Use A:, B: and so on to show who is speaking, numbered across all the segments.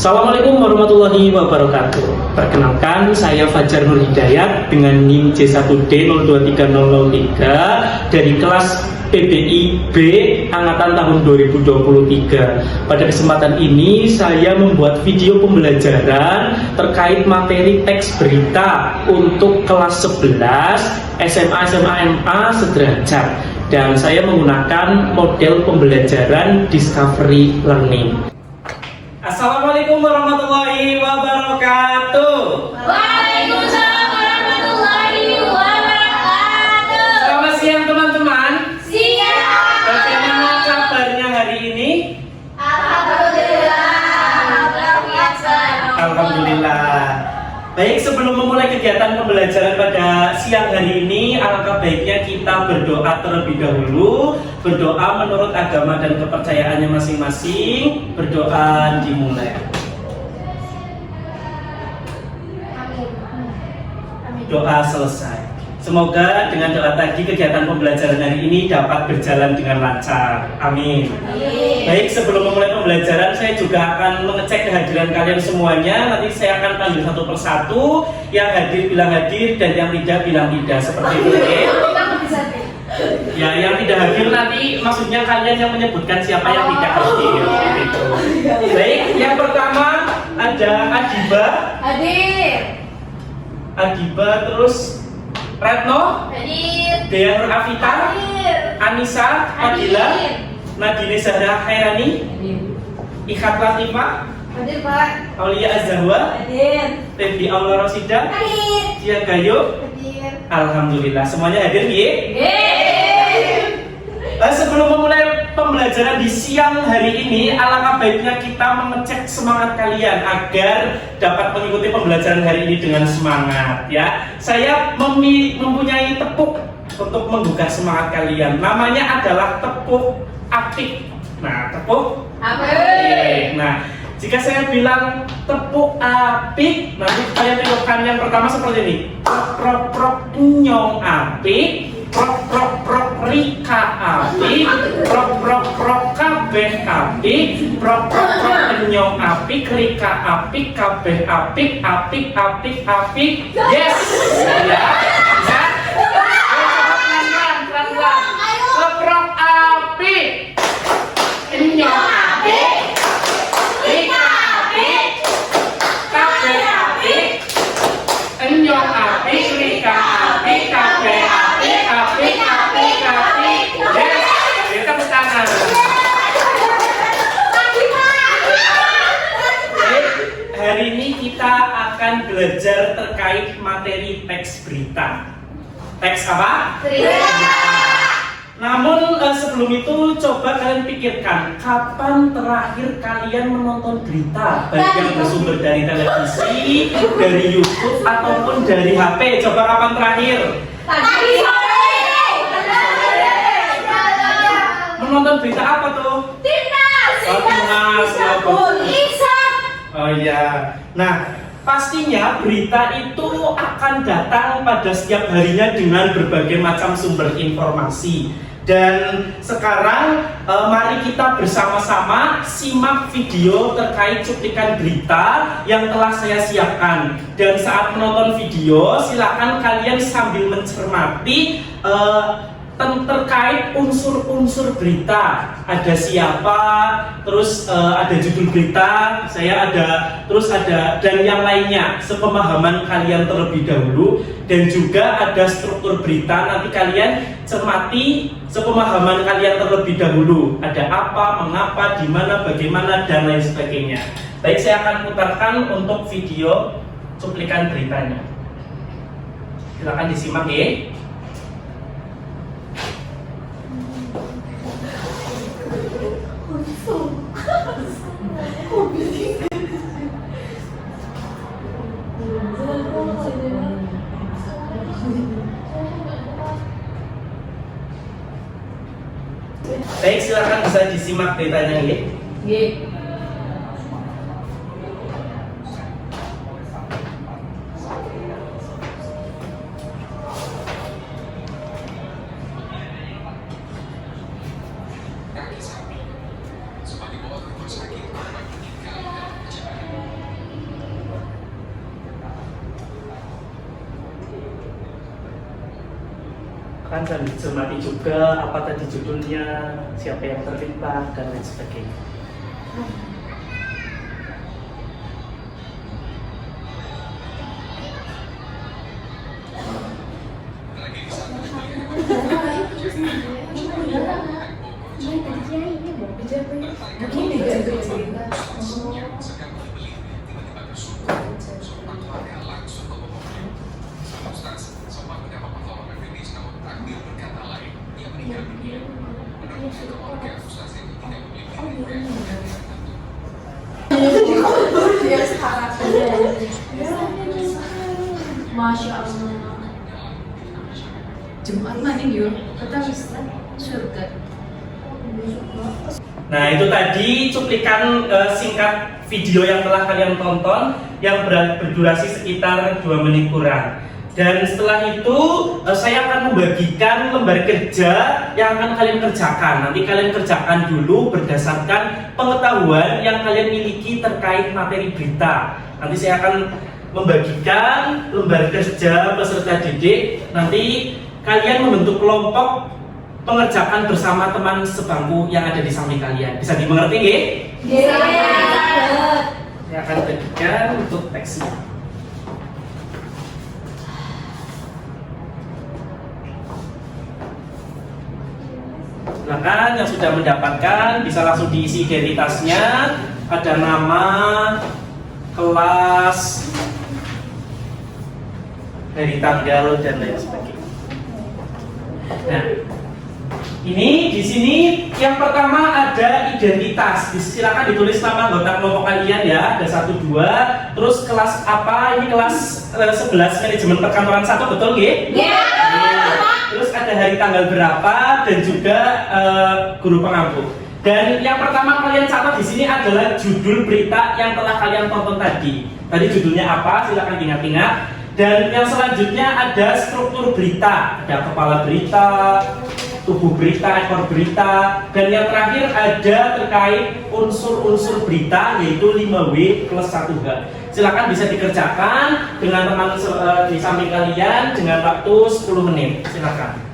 A: Assalamualaikum warahmatullahi wabarakatuh. Perkenalkan, saya Fajar Nur Hidayat dengan NIM J1D023003 dari kelas PBI B angkatan tahun 2023. Pada kesempatan ini saya membuat video pembelajaran terkait materi teks berita untuk kelas 11 SMA MA sederajat, dan saya menggunakan model pembelajaran Discovery Learning. Assalamualaikum warahmatullahi wabarakatuh.
B: Waalaikumsalam warahmatullahi wabarakatuh.
A: Selamat siang teman-teman.
B: Siang.
A: Bagaimana kabarnya hari ini? Alhamdulillah. Baik, sebelum memulai kegiatan pembelajaran pada siang hari ini, alangkah baiknya kita berdoa terlebih dahulu. Berdoa menurut agama dan kepercayaannya masing-masing. Berdoa dimulai. Doa selesai. Semoga dengan doa tadi kegiatan pembelajaran hari ini dapat berjalan dengan lancar. Amin. Baik, sebelum memulai pembelajaran saya juga akan mengecek kehadiran kalian semuanya. Nanti saya akan panggil satu persatu. Yang hadir bilang hadir dan yang tidak bilang tidak. Seperti itu. Ya, yang tidak hadir nanti maksudnya kalian yang menyebutkan siapa yang tidak hadir. Gitu. Baik, yang pertama ada Adiba.
B: Hadir.
A: Adiba, terus Retno,
B: Hadir.
A: Dea Nur Afita,
B: Hadir.
A: Anissa, Fadila, Nadine Zahra Khairani, Ikhat Latifah,
B: Hadir, Pak.
A: Aulia Azahwa,
B: Hadir.
A: Febi Aula Rosida,
B: Hadir.
A: Cia Gayo.
B: Hadir.
A: Alhamdulillah semuanya hadir ya. Sebelum memulai pembelajaran di siang hari ini, alangkah baiknya kita mengecek semangat kalian agar dapat mengikuti pembelajaran hari ini dengan semangat ya. Saya mempunyai tepuk untuk menggugah semangat kalian. Namanya adalah tepuk apik. Nah, tepuk apik. Nah, jika saya bilang tepuk apik, nanti kalian tirukan yang pertama seperti ini. Prok prok nyong apik, prok prok prok rika apik, prok prok prok kabeh apik, prok prok prok nyong apik, rika apik, kabeh apik, apik apik apik. Yes. Ya. Bisa? Pelan-pelan. Prok apik, nyong apik, rika apik, kabeh apik, nyong apik, rika apik, kabeh apik, apik apik apik. Yes. Kita tangan. Hari ini kita akan belajar terkait materi teks berita. Teks apa? Namun sebelum itu coba kalian pikirkan, kapan terakhir kalian menonton berita, baik yang bersumber dari televisi, dari YouTube ataupun dari HP? Coba kapan terakhir?
B: Tadi sore.
A: Menonton berita apa tuh?
B: Timnas.
A: Oh, Timnas.
B: Ihsan.
A: Oh iya. Nah, pastinya berita itu akan datang pada setiap harinya dengan berbagai macam sumber informasi. Dan sekarang mari kita bersama-sama simak video terkait cuplikan berita yang telah saya siapkan. Dan saat menonton video, silakan kalian sambil mencermati terkait unsur-unsur berita. Ada siapa, terus ada judul berita, terus ada dan yang lainnya, sepemahaman kalian terlebih dahulu. Dan juga ada struktur berita, nanti kalian cermati sepemahaman kalian terlebih dahulu. Ada apa, mengapa, di mana, bagaimana, dan lain sebagainya. Baik, saya akan putarkan untuk video cuplikan beritanya. Silakan disimak ya. Baik, silakan bisa disimak beritanya ya. Kan sambil cermati juga apa tadi judulnya, siapa yang terlibat dan lain sebagainya.
B: Masya Allah. Jumat mana yuk? Kita bisa surga.
A: Nah, itu tadi cuplikan singkat video yang telah kalian tonton yang berdurasi sekitar 2 menit kurang. Dan setelah itu saya akan membagikan lembar kerja yang akan kalian kerjakan. Nanti kalian kerjakan dulu berdasarkan pengetahuan yang kalian miliki terkait materi berita. Nanti saya akan membagikan lembar kerja peserta didik. Nanti kalian membentuk kelompok pengerjakan bersama teman sebangku yang ada di samping kalian. Bisa dimengerti nggih?
B: Iya.
A: Saya akan bagikan untuk teksnya. Silakan yang sudah mendapatkan bisa langsung diisi identitasnya. Ada nama, kelas, hari tanggal dan lain sebagainya. Nah, ini di sini yang pertama ada identitas. Silakan ditulis nama anggota kelompok kalian ya. Ada 1, 2. Terus kelas apa? Ini kelas 11 manajemen perkantoran 1, betul nggih?
B: Iya.
A: Terus ada hari tanggal berapa dan juga guru pengampu. Dan yang pertama kalian catat di sini adalah judul berita yang telah kalian tonton tadi. Tadi judulnya apa? Silakan ingat-ingat. Dan yang selanjutnya ada struktur berita. Ada kepala berita, tubuh berita, ekor berita. Dan yang terakhir ada terkait unsur-unsur berita, yaitu 5W plus 1H. Silakan bisa dikerjakan dengan teman di samping kalian dengan waktu 10 menit. Silakan.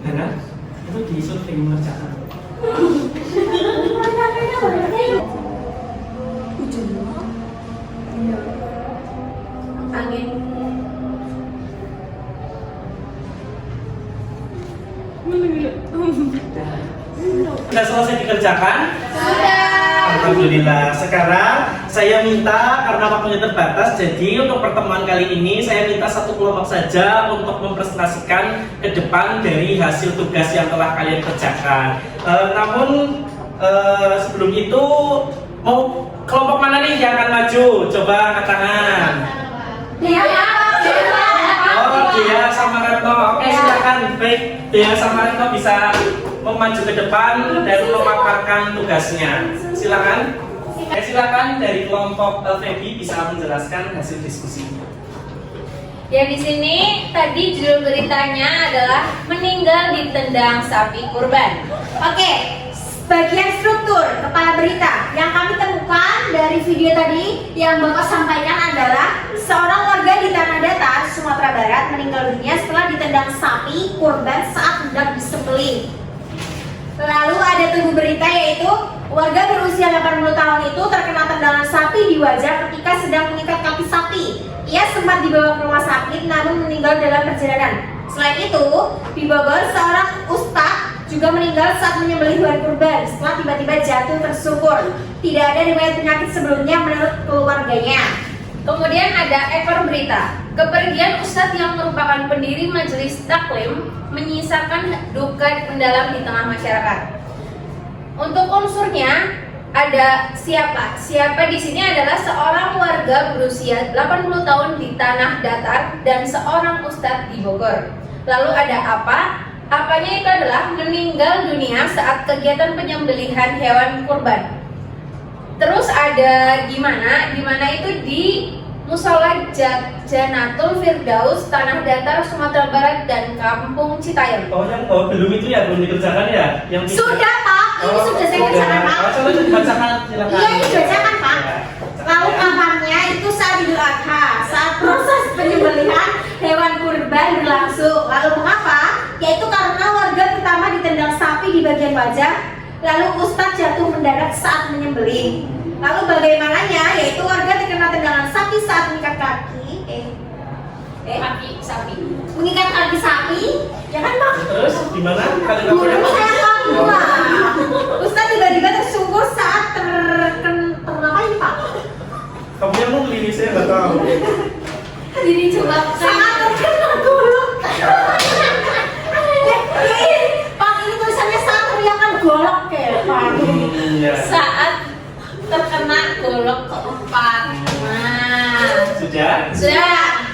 A: Hana, itu di syuting mengerjakan.
B: Angin.
A: Sudah selesai dikerjakan?
B: Sudah.
A: Alhamdulillah. Sekarang saya minta karena waktunya terbatas, jadi untuk pertemuan kali ini saya minta satu kelompok saja untuk mempresentasikan ke depan dari hasil tugas yang telah kalian kerjakan. Namun sebelum itu mau kelompok mana nih yang akan maju? Coba angkat tangan.
B: Dia.
A: Oh, dia sama Retno. Oke, silakan. Baik, dia sama Retno bisa maju ke depan dan memaparkan tugasnya. Silakan. Silakan dari kelompok Feby bisa menjelaskan hasil diskusinya.
C: Ya, di sini tadi judul beritanya adalah meninggal ditendang sapi kurban.
B: Oke, bagian struktur kepala berita yang kami temukan dari video tadi yang Bapak sampaikan adalah seorang warga di Tanah Datar, Sumatera Barat meninggal dunia setelah ditendang sapi kurban saat hendak disembelih. Lalu ada tubuh berita yaitu warga berusia 80 tahun itu terkena tendangan sapi di wajah ketika sedang mengikat kaki sapi. Ia sempat dibawa ke rumah sakit namun meninggal dalam perjalanan. Selain itu, di Bogor seorang ustadz juga meninggal saat menyembelih hewan kurban setelah tiba-tiba jatuh tersungkur. Tidak ada riwayat penyakit sebelumnya menurut keluarganya.
C: Kemudian ada ekor berita. Kepergian Ustadz yang merupakan pendiri Majelis Taklim menyisakan duka mendalam di tengah masyarakat. Untuk unsurnya ada siapa? Siapa di sini adalah seorang warga berusia 80 tahun di Tanah Datar dan seorang ustadz di Bogor. Lalu ada apa? Apanya itu adalah meninggal dunia saat kegiatan penyembelihan hewan kurban. Terus ada gimana? Gimana itu di Musola Janatul Firdaus, Tanah Datar, Sumatera Barat dan Kampung Citayam.
A: Belum itu ya, belum dikerjakan ya? Yang
B: Sudah Pak, ini sudah saya kerjakan Pak.
A: Coba dibacakan, silakan.
B: Iya, ini dibacakan Pak. Lalu kapannya itu saat Idul Adha, saat proses penyembelihan hewan kurban berlangsung. Lalu mengapa? Yaitu karena warga pertama ditendang sapi di bagian wajah, lalu Ustadz jatuh mendadak saat menyembelih. Lalu bagaimananya? Yaitu warga terkena tendangan sapi saat mengikat kaki.
C: Kaki sapi.
B: Mengikat kaki sapi, ya kan Pak?
A: Terus gimana?
B: Guru saya Pak. Ustadz tiba-tiba tersungkur saat terkena ini Pak.
A: Kamu yang mau ini saya nggak tahu.
C: Jadi coba
B: Sangat terkena golok. Pak, ini tulisannya saat teriakan golok ya Pak.
A: Ya.
C: saat terkena golok keempat. Nah,
A: Sudah?
C: sudah.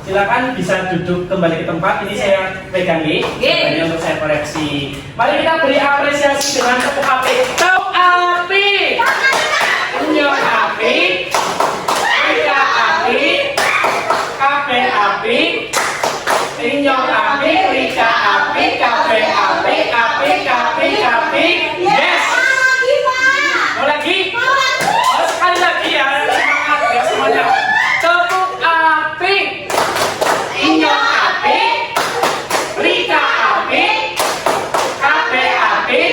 A: Silakan bisa duduk kembali ke tempat. Ini saya pegangi. Ini untuk saya koreksi. Mari kita beri apresiasi dengan tepuk api. Tepuk api. Unjuk api. Rika api. Kafe api. Unjuk api. Rika api. Kafe api. Api. Kafe api. Yes. Mau lagi? Oh, sekali lagi ya. Semangat ya semuanya. Tepuk api. Inyo api, Rika api, Kafe api,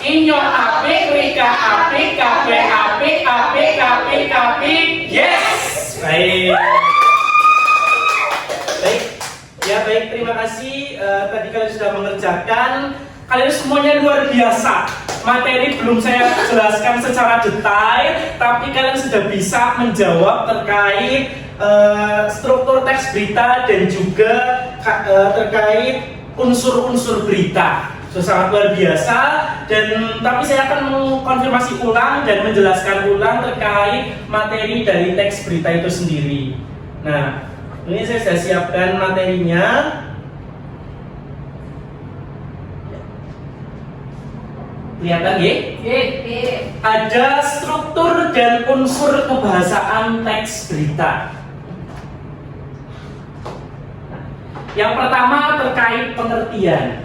A: Inyo api, Rika api, Kafe api, api. Yes! Baik. Baik. Ya baik, terima kasih. Tadi kalian sudah mengerjakan. Kalian semuanya luar biasa. Materi belum saya jelaskan secara detail, tapi kalian sudah bisa menjawab terkait struktur teks berita dan juga terkait unsur-unsur berita. Sangat luar biasa. Dan tapi saya akan mengkonfirmasi ulang dan menjelaskan ulang terkait materi dari teks berita itu sendiri. Nah, ini saya sudah siapkan materinya. Kelihatan ya? Ada struktur dan unsur kebahasaan teks berita. Yang pertama terkait pengertian.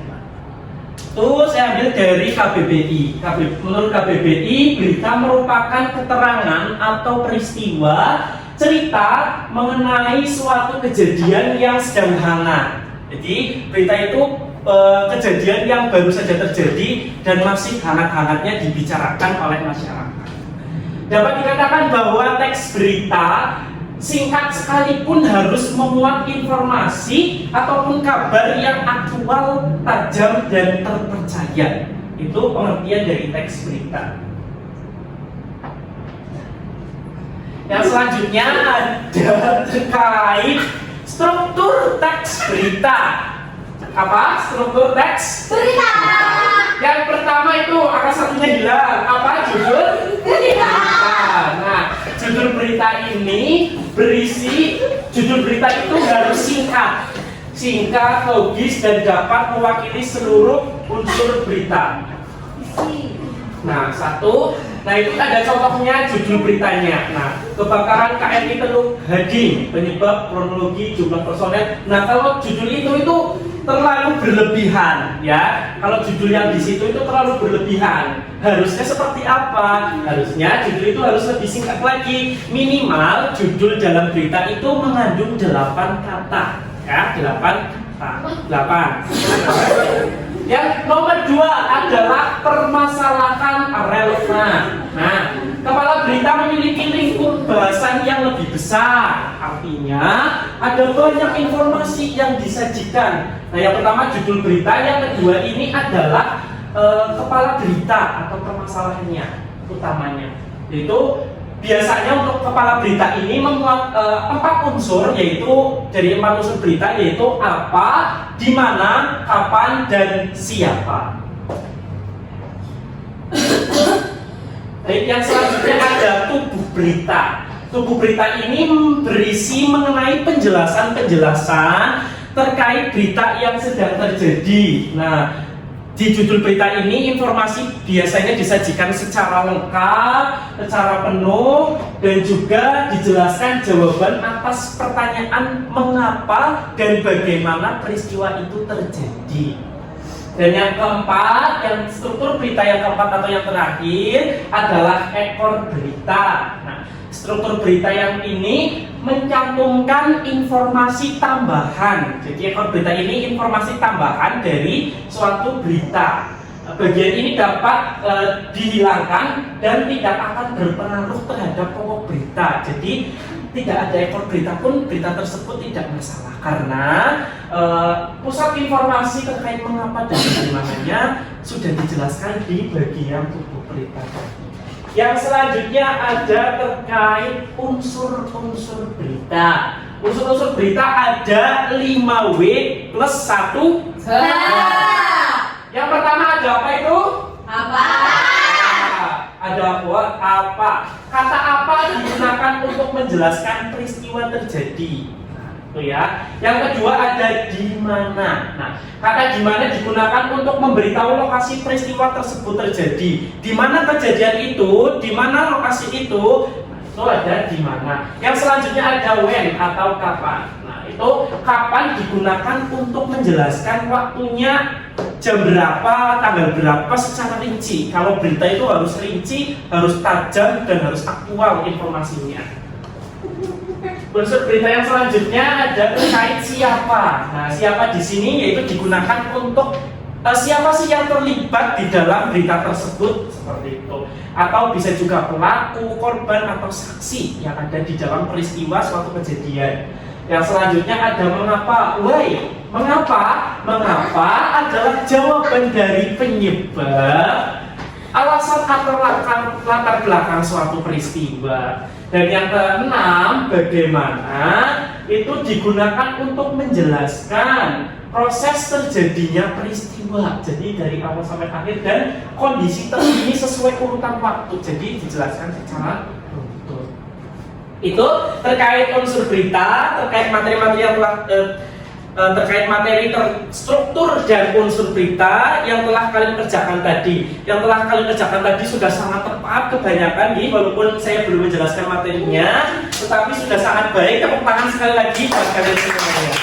A: Itu saya ambil dari KBBI. Menurut KBBI, berita merupakan keterangan atau peristiwa cerita mengenai suatu kejadian yang sedang hangat. Jadi berita itu kejadian yang baru saja terjadi dan masih hangat-hangatnya dibicarakan oleh masyarakat. Dapat dikatakan bahwa teks berita singkat sekalipun harus memuat informasi ataupun kabar yang aktual, tajam, dan terpercaya. Itu pengertian dari teks berita. Yang selanjutnya ada terkait struktur teks berita. Apa? Struktur teks
B: Berita.
A: Yang pertama itu angka satunya hilang. Apa judul?
B: Berita.
A: Nah, judul berita ini berisi, judul berita itu harus singkat, logis, dan dapat mewakili seluruh unsur berita. Nah, nah itu ada contohnya judul beritanya. Nah, kebakaran KRI Teluk Gading, penyebab, kronologi, jumlah personel. Nah, kalau judul itu terlalu berlebihan, ya. Kalau judul yang di situ itu terlalu berlebihan. Harusnya seperti apa? Harusnya judul itu harus lebih singkat lagi. Minimal judul dalam berita itu mengandung 8 kata, ya, 8. Yang nomor 2 adalah permasalahan relevan. Nah, kepala berita memiliki lingkup bahasan yang lebih besar. Artinya, ada banyak informasi yang disajikan. Nah, yang pertama judul berita, yang kedua ini adalah kepala berita atau permasalahannya utamanya. Yaitu biasanya untuk kepala berita ini memuat 4 unsur, yaitu dari 4 unsur berita, yaitu apa, di mana, kapan, dan siapa. Baik, yang selanjutnya ada tubuh berita. Tubuh berita ini berisi mengenai penjelasan-penjelasan terkait berita yang sedang terjadi. Nah, di judul berita ini informasi biasanya disajikan secara lengkap, secara penuh, dan juga dijelaskan jawaban atas pertanyaan mengapa dan bagaimana peristiwa itu terjadi. Dan yang keempat, yang struktur berita yang keempat atau yang terakhir adalah ekor berita. Nah, struktur berita yang ini mencantumkan informasi tambahan. Jadi ekor berita ini informasi tambahan dari suatu berita. Bagian ini dapat dihilangkan dan tidak akan berpengaruh terhadap pokok berita. Jadi tidak ada ekor berita pun berita tersebut tidak masalah karena pusat informasi terkait mengapa dan bagaimananya sudah dijelaskan di bagian tubuh berita. Yang selanjutnya ada terkait unsur-unsur berita. Unsur-unsur berita ada 5W plus 1 H. Yang pertama ada apa itu?
C: Apa?
A: Ada apa? Kata apa digunakan untuk menjelaskan peristiwa terjadi. Itu ya. Yang kedua ada di mana. Nah, kata di mana digunakan untuk memberitahu lokasi peristiwa tersebut terjadi. Di mana kejadian itu, di mana lokasi itu, itu ada di mana. Yang selanjutnya ada when atau kapan. Nah, itu kapan digunakan untuk menjelaskan waktunya, jam berapa, tanggal berapa secara rinci. Kalau berita itu harus rinci, harus tajam, dan harus aktual informasinya. Unsur berita yang selanjutnya ada terkait siapa. Nah, siapa di sini yaitu digunakan untuk siapa sih yang terlibat di dalam berita tersebut seperti itu. Atau bisa juga pelaku, korban atau saksi yang ada di dalam peristiwa suatu kejadian. Yang selanjutnya ada mengapa. Why? Mengapa? Mengapa adalah jawaban dari penyebab, alasan atau latar belakang suatu peristiwa. Dan yang keenam, bagaimana itu digunakan untuk menjelaskan proses terjadinya peristiwa. Jadi dari awal sampai akhir dan kondisi terkini sesuai urutan waktu. Jadi dijelaskan secara utuh. Itu terkait unsur berita, terkait materi-materi yang telah terkait materi struktur dan unsur berita yang telah kalian kerjakan tadi. Yang telah kalian kerjakan tadi sudah sangat tepat kebanyakan nih, walaupun saya belum menjelaskan materinya, tetapi sudah sangat baik. Tepuk tangan sekali lagi buat kalian semuanya.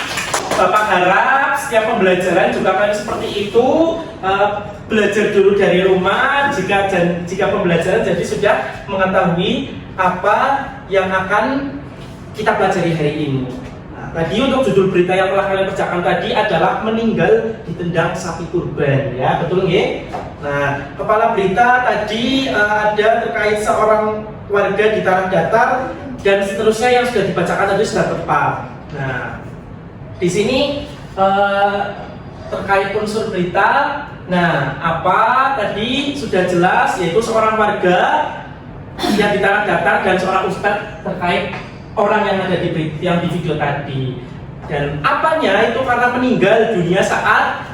A: Bapak harap setiap pembelajaran juga kalian seperti itu, belajar dulu dari rumah. Jika pembelajaran jadi sudah mengetahui apa yang akan kita pelajari hari ini. Tadi untuk judul berita yang telah kalian kerjakan tadi adalah meninggal ditendang sapi kurban, ya, betul nggih? Nah, kepala berita tadi ada terkait seorang warga di tanah datar dan seterusnya yang sudah dibacakan tadi sudah tepat. Nah, di sini terkait unsur berita, nah apa tadi sudah jelas yaitu seorang warga yang di tanah datar dan seorang ustadz terkait orang yang ada di video tadi. Dan apanya itu karena meninggal dunia saat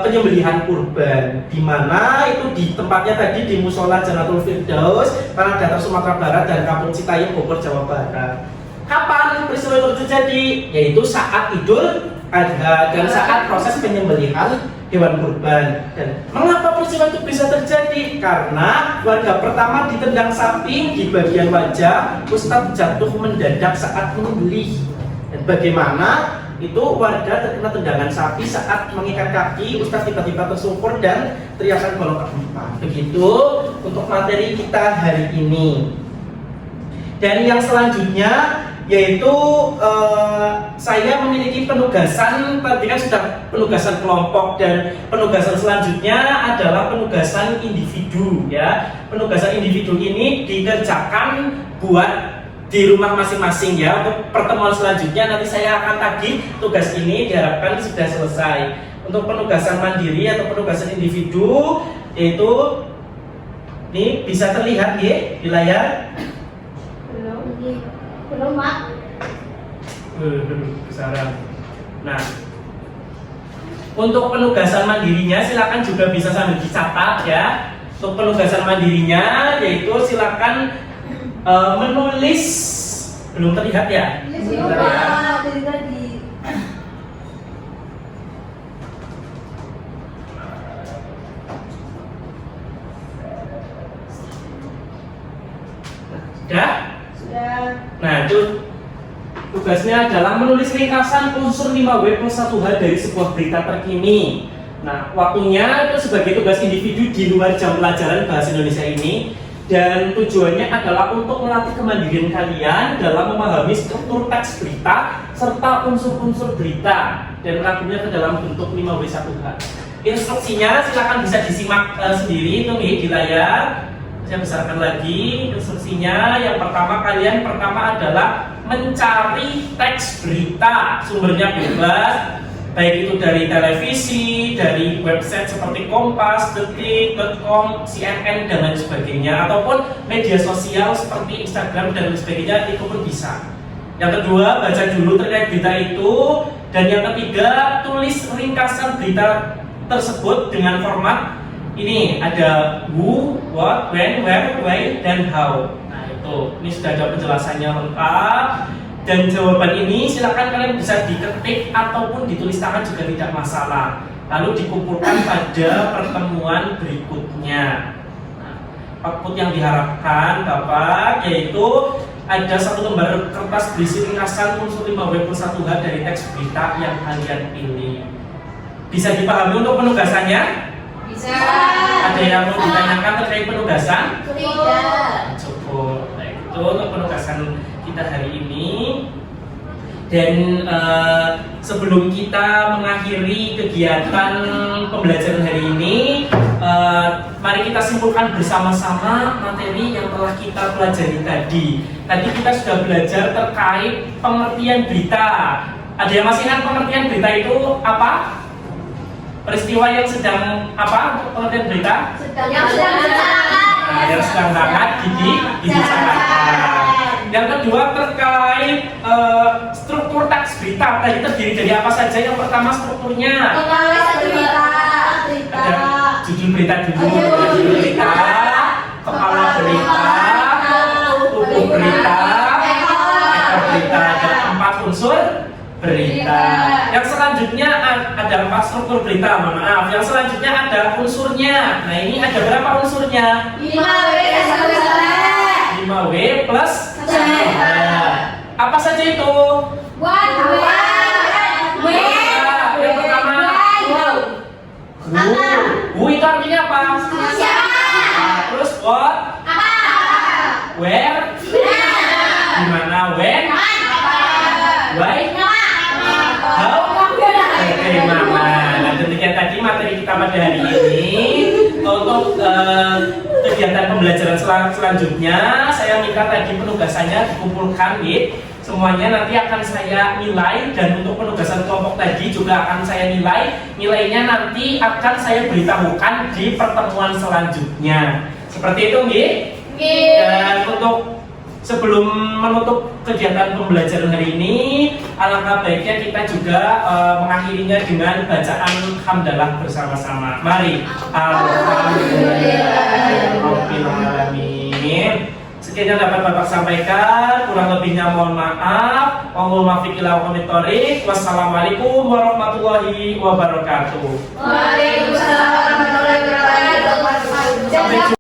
A: penyembelihan kurban, di mana itu di tempatnya tadi di Musola Jannatul Firdaus, Tanah Datar Sumatera Barat dan Kampung Citayam Bogor Jawa Barat. Kapan peristiwa itu terjadi? Yaitu saat Idul Adha dan saat proses penyembelihan hewan kurban. Dan mengapa peristiwa itu bisa terjadi? Karena warga pertama ditendang sapi di bagian wajah, Ustadz jatuh mendadak saat menyembelih. Dan bagaimana itu warga terkena tendangan sapi saat mengikat kaki, Ustadz tiba-tiba tersungkur dan teriakan golongan 4. Begitu untuk materi kita hari ini. Dan yang selanjutnya yaitu saya memiliki penugasan, tadi kan sudah penugasan kelompok, dan penugasan selanjutnya adalah penugasan individu, ya. Penugasan individu ini dikerjakan buat di rumah masing-masing, ya. Untuk pertemuan selanjutnya nanti saya akan tagih tugas ini, diharapkan sudah selesai. Untuk penugasan mandiri atau penugasan individu yaitu ini bisa terlihat ya di layar.
B: Belum, Mak.
A: Besaran. Nah, untuk penugasan mandirinya silakan juga bisa sambil dicatat, ya. Untuk penugasan mandirinya yaitu silakan menulis, belum terlihat ya?
B: Belum, Pak. Dari tadi.
A: Sudah?
B: Sudah.
A: Nah, itu tugasnya adalah menulis ringkasan unsur 5W plus 1H dari sebuah berita terkini. Nah, waktunya itu sebagai tugas individu di luar jam pelajaran bahasa Indonesia ini, dan tujuannya adalah untuk melatih kemandirian kalian dalam memahami struktur teks berita serta unsur-unsur berita dan merangkumnya ke dalam bentuk 5W1H. Instruksinya silakan bisa disimak sendiri itu nih di layar. Saya besarkan lagi instruksinya. Yang pertama adalah mencari teks berita, sumbernya bebas, baik itu dari televisi, dari website seperti Kompas, Detik.com, CNN dan lain sebagainya, ataupun media sosial seperti Instagram dan lain sebagainya, itu pun bisa. Yang kedua, baca dulu terkait berita itu, dan yang ketiga, tulis ringkasan berita tersebut dengan format ini, ada who, what, when, where, why, dan how. Nah itu, ini sudah ada penjelasannya lengkap. Dan jawaban ini silakan kalian bisa diketik ataupun ditulis tangan juga tidak masalah. Lalu dikumpulkan pada pertemuan berikutnya. Nah, output yang diharapkan Bapak yaitu ada satu lembar kertas berisi ringkasan unsur 5W plus 1H dari teks berita yang kalian pilih. Bisa dipahami untuk penugasannya?
C: Bisa.
A: Ada yang mau ditanyakan terkait penugasan?
B: Tidak.
A: Cukup. Nah, itu untuk penugasan kita hari ini. Dan sebelum kita mengakhiri kegiatan pembelajaran hari ini, mari kita simpulkan bersama-sama materi yang telah kita pelajari tadi. Tadi kita sudah belajar terkait pengertian berita. Ada yang masih ingat pengertian berita itu apa? Peristiwa yang sedang apa untuk pengertian berita?
B: Yang sedang dibicarakan.
A: Nah, yang sedang hangat dibicarakan. Yang kedua terkait struktur teks berita. Tadi terdiri dari apa saja? Yang pertama strukturnya.
B: Berita.
A: Ada judul berita dulu, judul berita, kepala berita, tubuh berita, ekor berita, ada 4 unsur berita. Yang selanjutnya ada 4 struktur berita, mohon maaf. Yang selanjutnya ada unsurnya. Nah ini ada berapa unsurnya? 5W plus 1H. Apa saja itu? Yang pertama who itu artinya apa? Nah, terus what? Where? Gimana? When? Why? How? Bagaimana? Nah, demikian tadi materi kita pada hari ini. Untuk kegiatan pembelajaran selanjutnya, saya minta tadi penugasannya dikumpulkan, semuanya nanti akan saya nilai, dan untuk penugasan kelompok tadi juga akan saya nilai. Nilainya nanti akan saya beritahukan di pertemuan selanjutnya. Seperti itu, Dan untuk sebelum menutup kegiatan pembelajaran hari ini, alangkah baiknya kita juga mengakhirinya dengan bacaan hamdalah bersama-sama. Mari. Alhamdulillahirabbil alamin. Sekian yang dapat Bapak sampaikan, kurang lebihnya mohon maaf. Wassalamualaikum warahmatullahi wabarakatuh.